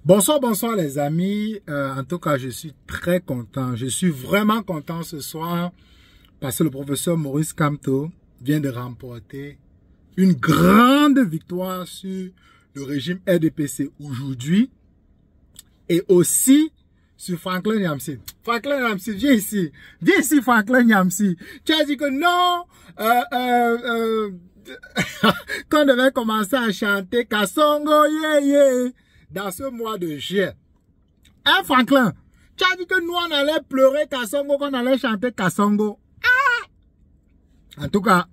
Bonsoir, bonsoir les amis. En tout cas, je suis très content. Je suis vraiment content ce soir parce que le professeur Maurice Kamto vient de remporter une grande victoire sur le régime RDPC aujourd'hui et aussi sur Franklin Nyamsi. Franklin Nyamsi, viens ici. Viens ici, Franklin Nyamsi. Tu as dit que non, quand on devait commencer à chanter Kasongo, yeah, yeah, dans ce mois de juillet. Hein, Franklin? Tu as dit que nous, on allait pleurer Kasongo, qu'on allait chanter Kasongo. Ah! En tout cas,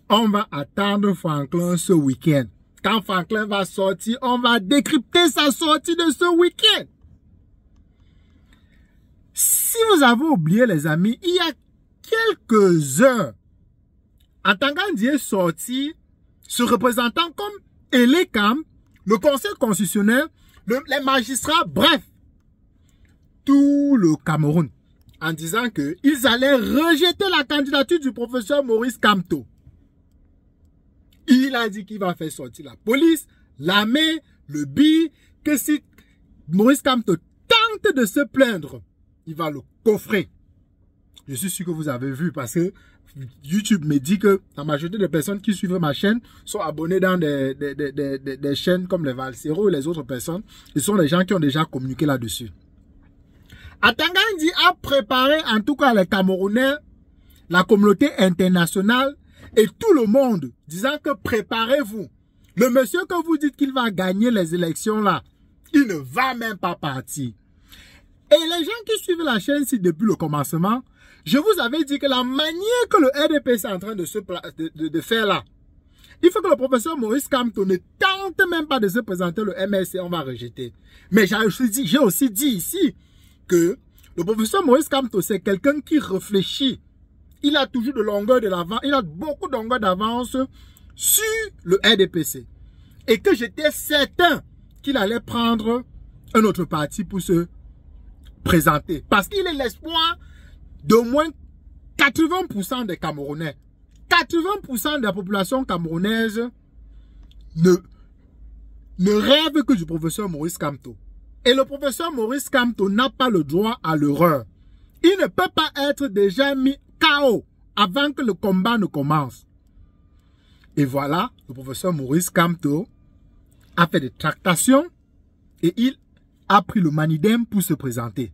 on va attendre Franklin ce week-end. Quand Franklin va sortir, on va décrypter sa sortie de ce week-end. Si vous avez oublié, les amis, il y a quelques heures, Antangan est sorti se représentant comme Elekam, le Conseil constitutionnel, les magistrats, bref, tout le Cameroun, en disant qu'ils allaient rejeter la candidature du professeur Maurice Kamto. Il a dit qu'il va faire sortir la police, l'armée, le BI, que si Maurice Kamto tente de se plaindre, il va le coffrer. Je suis sûr que vous avez vu parce que YouTube me dit que la majorité des personnes qui suivent ma chaîne sont abonnées dans des chaînes comme les Valsero et les autres personnes. Ce sont les gens qui ont déjà communiqué là-dessus. Atangandi a préparé en tout cas les Camerounais, la communauté internationale et tout le monde disant que préparez-vous. Le monsieur que vous dites qu'il va gagner les élections là, il ne va même pas partir. Et les gens qui suivent la chaîne ici depuis le commencement, je vous avais dit que la manière que le RDPC est en train de faire là, il faut que le professeur Maurice Kamto ne tente même pas de se présenter le MLC, on va rejeter. Mais j'ai aussi dit ici que le professeur Maurice Kamto, c'est quelqu'un qui réfléchit. Il a toujours de longueur de l'avance, il a beaucoup de longueur d'avance sur le RDPC. Et que j'étais certain qu'il allait prendre un autre parti pour se présenter. Parce qu'il est l'espoir d'au moins 80% des Camerounais. 80% de la population camerounaise ne rêve que du professeur Maurice Kamto. Et le professeur Maurice Kamto n'a pas le droit à l'erreur. Il ne peut pas être déjà mis KO avant que le combat ne commence. Et voilà, le professeur Maurice Kamto a fait des tractations et il a pris le manidem pour se présenter.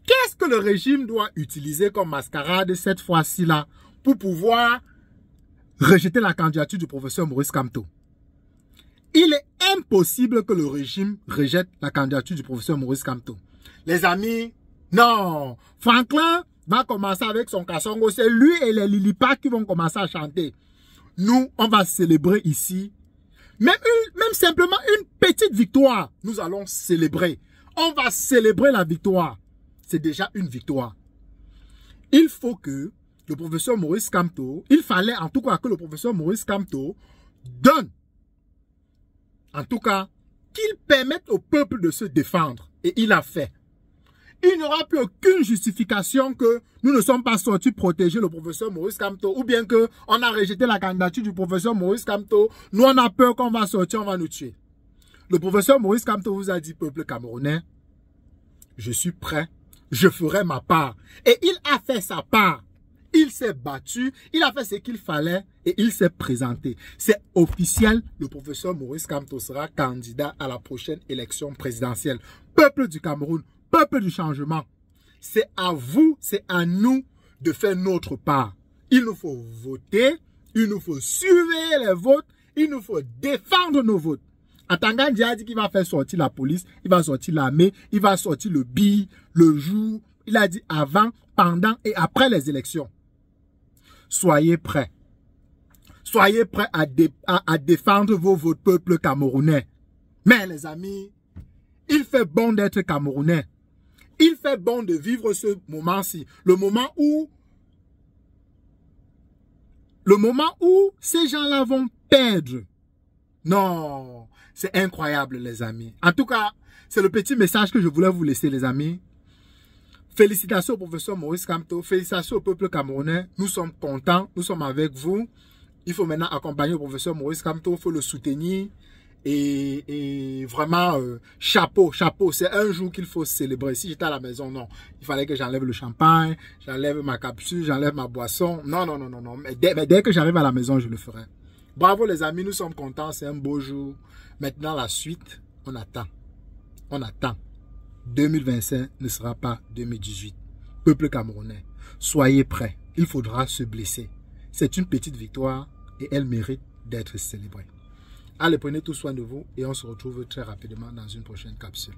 Qu'est-ce que le régime doit utiliser comme mascarade cette fois-ci là pour pouvoir rejeter la candidature du professeur Maurice Kamto? Il est impossible que le régime rejette la candidature du professeur Maurice Kamto. Les amis, non. Franklin va commencer avec son Kasongo. C'est lui et les Lilipas qui vont commencer à chanter. Nous, on va célébrer ici. Même simplement une petite victoire, nous allons célébrer. On va célébrer la victoire. C'est déjà une victoire. Il faut que le professeur Maurice Kamto, il fallait en tout cas que le professeur Maurice Kamto donne, en tout cas, qu'il permette au peuple de se défendre. Et il a fait. Il n'y aura plus aucune justification que nous ne sommes pas sortis protéger le professeur Maurice Kamto ou bien que on a rejeté la candidature du professeur Maurice Kamto. Nous, on a peur qu'on va sortir, on va nous tuer. Le professeur Maurice Kamto vous a dit, peuple camerounais, je suis prêt. Je ferai ma part. Et il a fait sa part. Il s'est battu, il a fait ce qu'il fallait et il s'est présenté. C'est officiel, le professeur Maurice Kamto sera candidat à la prochaine élection présidentielle. Peuple du Cameroun, peuple du changement, c'est à vous, c'est à nous de faire notre part. Il nous faut voter, il nous faut surveiller les votes, il nous faut défendre nos votes. Atangandi a dit qu'il va faire sortir la police, il va sortir l'armée, il va sortir le BI, le jour, il a dit avant, pendant et après les élections. Soyez prêts. Soyez prêts à défendre votre peuple camerounais. Mais les amis, il fait bon d'être camerounais. Il fait bon de vivre ce moment-ci. Le moment où ces gens-là vont perdre. Non, c'est incroyable les amis. En tout cas, c'est le petit message que je voulais vous laisser les amis. Félicitations au professeur Maurice Kamto, félicitations au peuple camerounais. Nous sommes contents, nous sommes avec vous. Il faut maintenant accompagner le professeur Maurice Kamto, il faut le soutenir. Et vraiment, chapeau, chapeau. C'est un jour qu'il faut célébrer. Si j'étais à la maison, non. Il fallait que j'enlève le champagne, j'enlève ma capsule, j'enlève ma boisson. Non, non, non, non, non. Mais dès que j'arrive à la maison, je le ferai. Bravo les amis, nous sommes contents. C'est un beau jour. Maintenant, la suite, on attend. On attend. 2025 ne sera pas 2018. Peuple camerounais, soyez prêts. Il faudra se blesser. C'est une petite victoire et elle mérite d'être célébrée. Allez, prenez tout soin de vous et on se retrouve très rapidement dans une prochaine capsule.